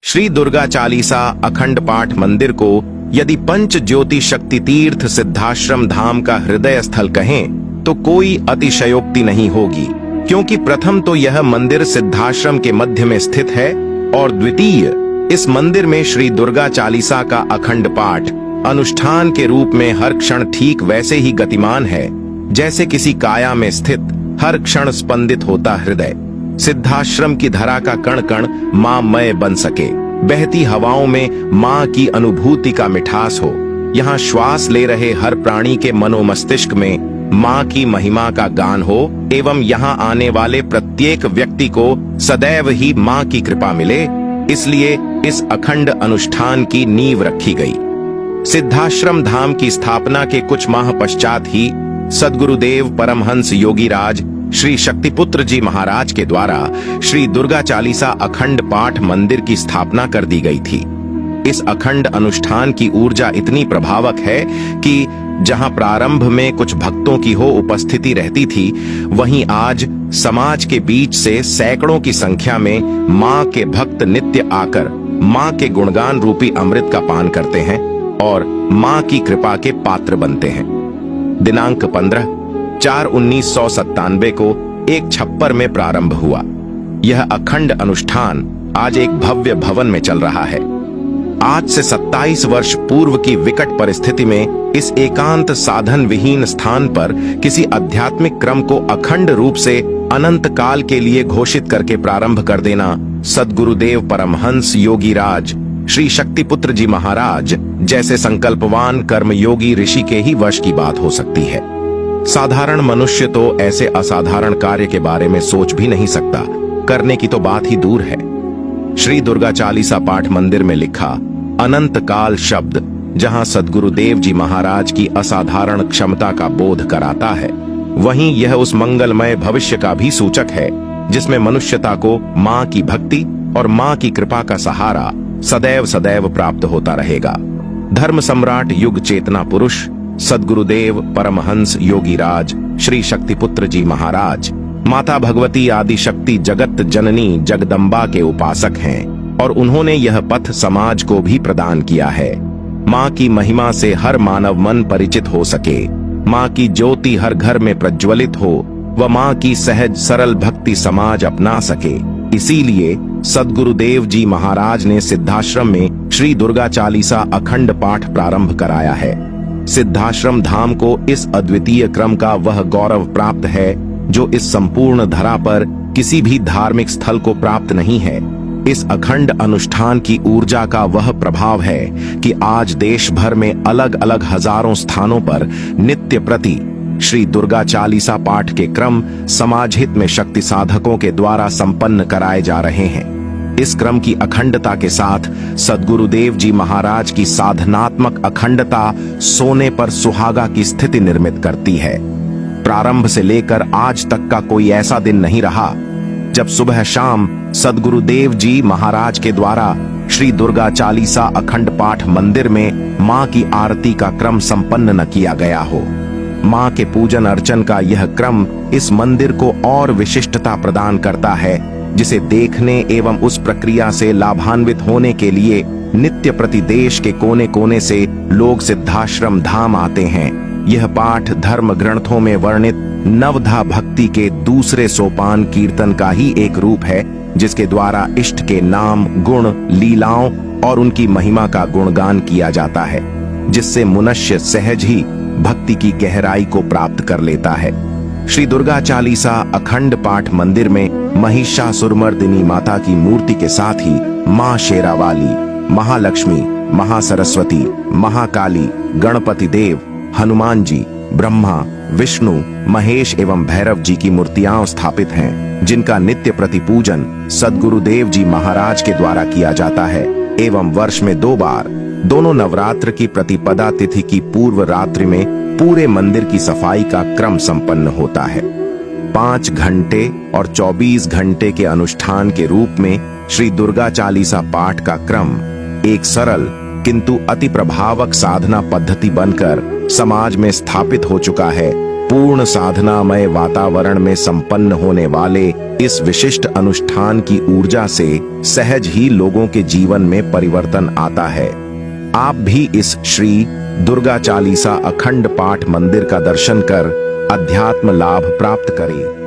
श्री दुर्गा चालीसा अखंड पाठ मंदिर को यदि पंच ज्योति शक्ति तीर्थ सिद्धाश्रम धाम का हृदय स्थल कहें तो कोई अतिशयोक्ति नहीं होगी, क्योंकि प्रथम तो यह मंदिर सिद्धाश्रम के मध्य में स्थित है और द्वितीय इस मंदिर में श्री दुर्गा चालीसा का अखंड पाठ अनुष्ठान के रूप में हर क्षण ठीक वैसे ही गतिमान है जैसे किसी काया में स्थित हर क्षण स्पंदित होता हृदय। सिद्धाश्रम की धरा का कण कण माँमय बन सके, बहती हवाओं में माँ की अनुभूति का मिठास हो, यहाँ श्वास ले रहे हर प्राणी के मनोमस्तिष्क में माँ की महिमा का गान हो एवं यहाँ आने वाले प्रत्येक व्यक्ति को सदैव ही माँ की कृपा मिले, इसलिए इस अखंड अनुष्ठान की नींव रखी गई। सिद्धाश्रम धाम की स्थापना के कुछ माह पश्चात ही सद्गुरुदेव परमहंस योगीराज श्री शक्तिपुत्र जी महाराज के द्वारा श्री दुर्गा चालीसा अखंड पाठ मंदिर की स्थापना कर दी गई थी। इस अखंड अनुष्ठान की ऊर्जा इतनी प्रभावक है कि जहां प्रारंभ में कुछ भक्तों की हो उपस्थिति रहती थी, वहीं आज समाज के बीच से सैकड़ों की संख्या में मां के भक्त नित्य आकर मां के गुणगान रूपी अमृत का पान करते हैं और मां की कृपा के पात्र बनते हैं। दिनांक 15/4/1997 को एक छप्पर में प्रारंभ हुआ। यह अखंड अनुष्ठान आज एक भव्य भवन में चल रहा है। आज से 27 वर्ष पूर्व की विकट परिस्थिति में इस एकांत साधन विहीन स्थान पर किसी आध्यात्मिक क्रम को अखंड रूप से अनंत काल के लिए घोषित करके प्रारंभ कर देना सद्गुरुदेव परमहंस योगीराज श्री शक्तिपुत्र जी महाराज जैसे संकल्पवान कर्मयोगी ऋषि के ही वश की बात हो सकती है। साधारण मनुष्य तो ऐसे असाधारण कार्य के बारे में सोच भी नहीं सकता, करने की तो बात ही दूर है। श्री दुर्गा चालीसा पाठ मंदिर में लिखा अनंत काल शब्द जहां सद्गुरुदेव जी महाराज की असाधारण क्षमता का बोध कराता है, वहीं यह उस मंगलमय भविष्य का भी सूचक है जिसमें मनुष्यता को मां की भक्ति और मां की कृपा का सहारा सदैव सदैव प्राप्त होता रहेगा। धर्म सम्राट युग चेतना पुरुष सद्गुरुदेव परमहंस योगीराज श्री शक्तिपुत्र जी महाराज माता भगवती आदि शक्ति जगत जननी जगदम्बा के उपासक हैं और उन्होंने यह पथ समाज को भी प्रदान किया है। माँ की महिमा से हर मानव मन परिचित हो सके, माँ की ज्योति हर घर में प्रज्वलित हो व माँ की सहज सरल भक्ति समाज अपना सके, इसीलिए सद्गुरुदेव जी महाराज ने सिद्धाश्रम में श्री दुर्गा चालीसा अखंड पाठ प्रारंभ कराया है। सिद्धाश्रम धाम को इस अद्वितीय क्रम का वह गौरव प्राप्त है जो इस संपूर्ण धरा पर किसी भी धार्मिक स्थल को प्राप्त नहीं है। इस अखंड अनुष्ठान की ऊर्जा का वह प्रभाव है कि आज देश भर में अलग अलग हजारों स्थानों पर नित्य प्रति श्री दुर्गा चालीसा पाठ के क्रम समाज हित में शक्ति साधकों के द्वारा संपन्न कराए जा रहे हैं। इस क्रम की अखंडता के साथ सद्गुरुदेव जी महाराज की साधनात्मक अखंडता सोने पर सुहागा की स्थिति निर्मित करती है। प्रारंभ से लेकर आज तक का कोई ऐसा दिन नहीं रहा जब सुबह शाम सद्गुरुदेव जी महाराज के द्वारा श्री दुर्गा चालीसा अखंड पाठ मंदिर में मां की आरती का क्रम संपन्न न किया गया हो। मां के पूजन अर्चन का यह क्रम इस मंदिर को और विशिष्टता प्रदान करता है, जिसे देखने एवं उस प्रक्रिया से लाभान्वित होने के लिए नित्य प्रति देश के कोने कोने से लोग सिद्धाश्रम धाम आते हैं। यह पाठ धर्म ग्रंथों में वर्णित नवधा भक्ति के दूसरे सोपान कीर्तन का ही एक रूप है, जिसके द्वारा इष्ट के नाम गुण लीलाओं और उनकी महिमा का गुणगान किया जाता है, जिससे मनुष्य सहज ही भक्ति की गहराई को प्राप्त कर लेता है। श्री दुर्गा चालीसा अखंड पाठ मंदिर में महिषासुरमर्दिनी माता की मूर्ति के साथ ही मां शेरावाली, महालक्ष्मी, महासरस्वती, महाकाली, गणपति देव, हनुमान जी, ब्रह्मा, विष्णु, महेश एवं भैरव जी की मूर्तियां स्थापित हैं, जिनका नित्य प्रति पूजन सद्गुरुदेव जी महाराज के द्वारा किया जाता है एवं वर्ष में 2 बार दोनों नवरात्र की प्रतिपदा तिथि की पूर्व रात्रि में पूरे मंदिर की सफाई का क्रम संपन्न होता है। 5 घंटे और 24 घंटे के अनुष्ठान के रूप में श्री दुर्गा चालीसा पाठ का क्रम एक सरल किंतु अति प्रभावक साधना पद्धति बनकर समाज में स्थापित हो चुका है। पूर्ण साधनामय वातावरण में संपन्न होने वाले इस विशिष्ट अनुष्ठान की ऊर्जा से सहज ही लोगों के जीवन में परिवर्तन आता है। आप भी इस श्री दुर्गा चालीसा अखंड पाठ मंदिर का दर्शन कर अध्यात्म लाभ प्राप्त करें।